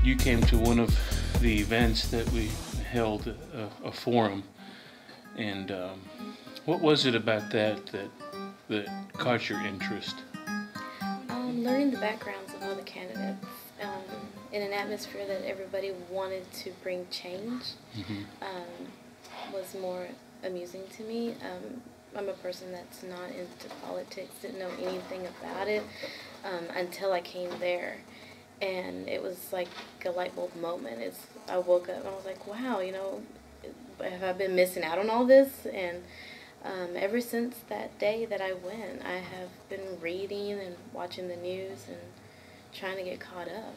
You came to one of the events that we held, a forum, and what was it about that caught your interest? Learning the backgrounds of all the candidates in an atmosphere that everybody wanted to bring change was more amusing to me. I'm a person that's not into politics, didn't know anything about it until I came there. And it was like a light bulb moment. I woke up and I was like, wow, have I been missing out on all this? And ever since that day that I went, I have been reading and watching the news and trying to get caught up.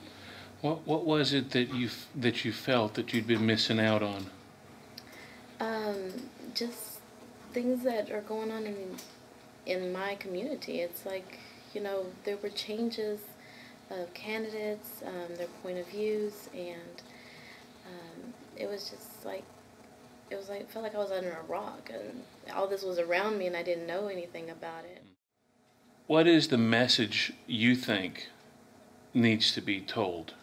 What was it that you felt that you'd been missing out on? Just things that are going on in my community. It's like, there were changes of candidates, their point of views, and it was just like, it felt like I was under a rock, and all this was around me and I didn't know anything about it. What is the message you think needs to be told?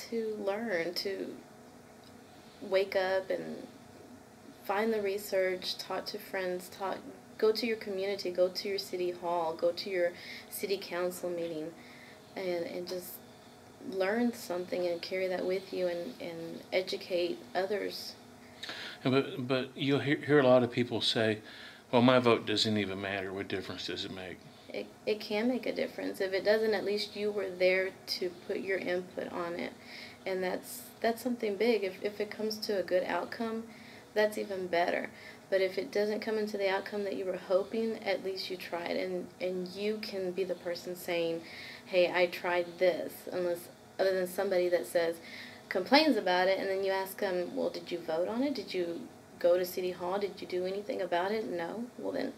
To learn, to wake up and find the research, talk to friends, go to your community, go to your city hall, go to your city council meeting, and just learn something and carry that with you and educate others. But you'll hear a lot of people say, well, my vote doesn't even matter. What difference does it make? It can make a difference. If it doesn't, at least you were there to put your input on it. And that's something big. If it comes to a good outcome, that's even better. But if it doesn't come into the outcome that you were hoping, at least you tried. And you can be the person saying, hey, I tried this, other than somebody that complains about it, and then you ask them, well, did you vote on it? Did you go to City Hall? Did you do anything about it? No. Well, then,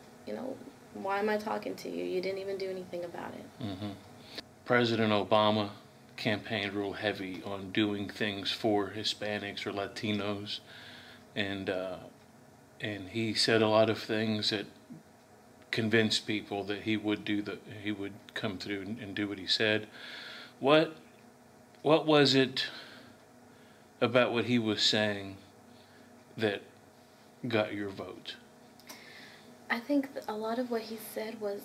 why am I talking to you? You didn't even do anything about it. Mm-hmm. President Obama campaigned real heavy on doing things for Hispanics or Latinos, and he said a lot of things that convinced people that he would come through and do what he said. What was it about what he was saying that got your vote? I think a lot of what he said was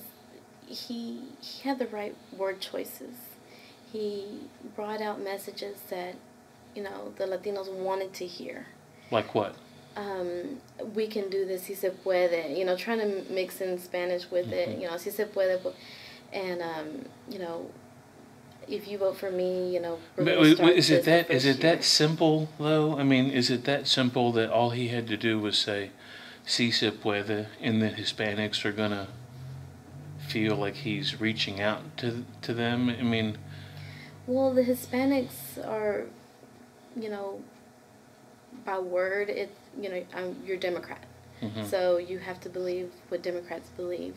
he had the right word choices. He brought out messages that, the Latinos wanted to hear. Like what? We can do this, si se puede, trying to mix in Spanish with it, si se puede. And, if you vote for me, we're going to start is it year. that simple, though? I mean, is it that simple that all he had to do was say, si se puede, and that Hispanics are going to feel like he's reaching out to them? I mean... Well, the Hispanics are, by word, you're Democrat. Mm-hmm. So you have to believe what Democrats believe.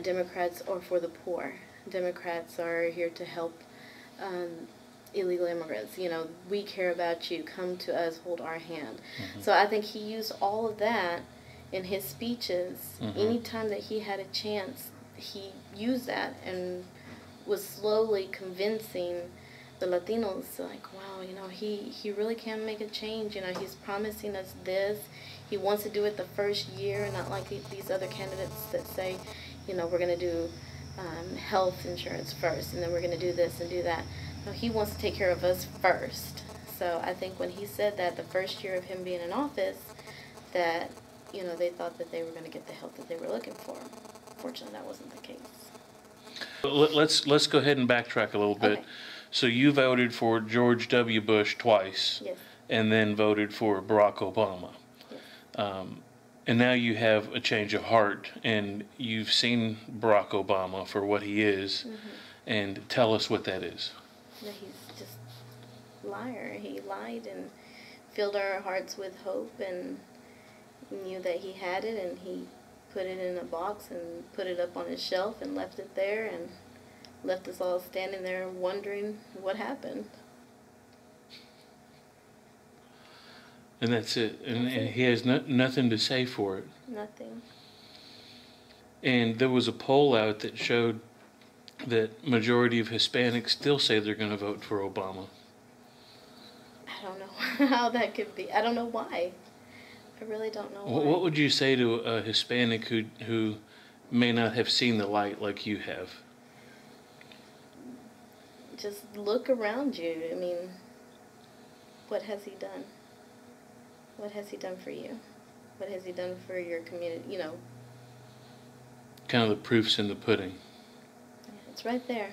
Democrats are for the poor. Democrats are here to help illegal immigrants. We care about you. Come to us, hold our hand. Mm-hmm. So I think he used all of that in his speeches. Mm-hmm. Anytime that he had a chance, he used that and was slowly convincing the Latinos, like, wow, he really can make a change. He's promising us this. He wants to do it the first year, not like these other candidates that say, we're going to do health insurance first, and then we're going to do this and do that. No, he wants to take care of us first. So I think when he said that the first year of him being in office, that, they thought that they were going to get the help that they were looking for. Fortunately, that wasn't the case. Let's go ahead and backtrack a little bit. Okay. So you voted for George W. Bush twice, yes, and then voted for Barack Obama. Yes. And now you have a change of heart, and you've seen Barack Obama for what he is, mm-hmm. and tell us what that is. That he's just a liar. He lied and filled our hearts with hope, and knew that he had it, and he put it in a box and put it up on his shelf and left it there, and left us all standing there wondering what happened. And that's it. And he has nothing to say for it. Nothing. And there was a poll out that showed that majority of Hispanics still say they're going to vote for Obama. I don't know how that could be. I don't know why. I really don't know why. What would you say to a Hispanic who may not have seen the light like you have? Just look around you. I mean, what has he done? What has he done for you? What has he done for your community? You know. Kind of the proof's in the pudding. It's right there.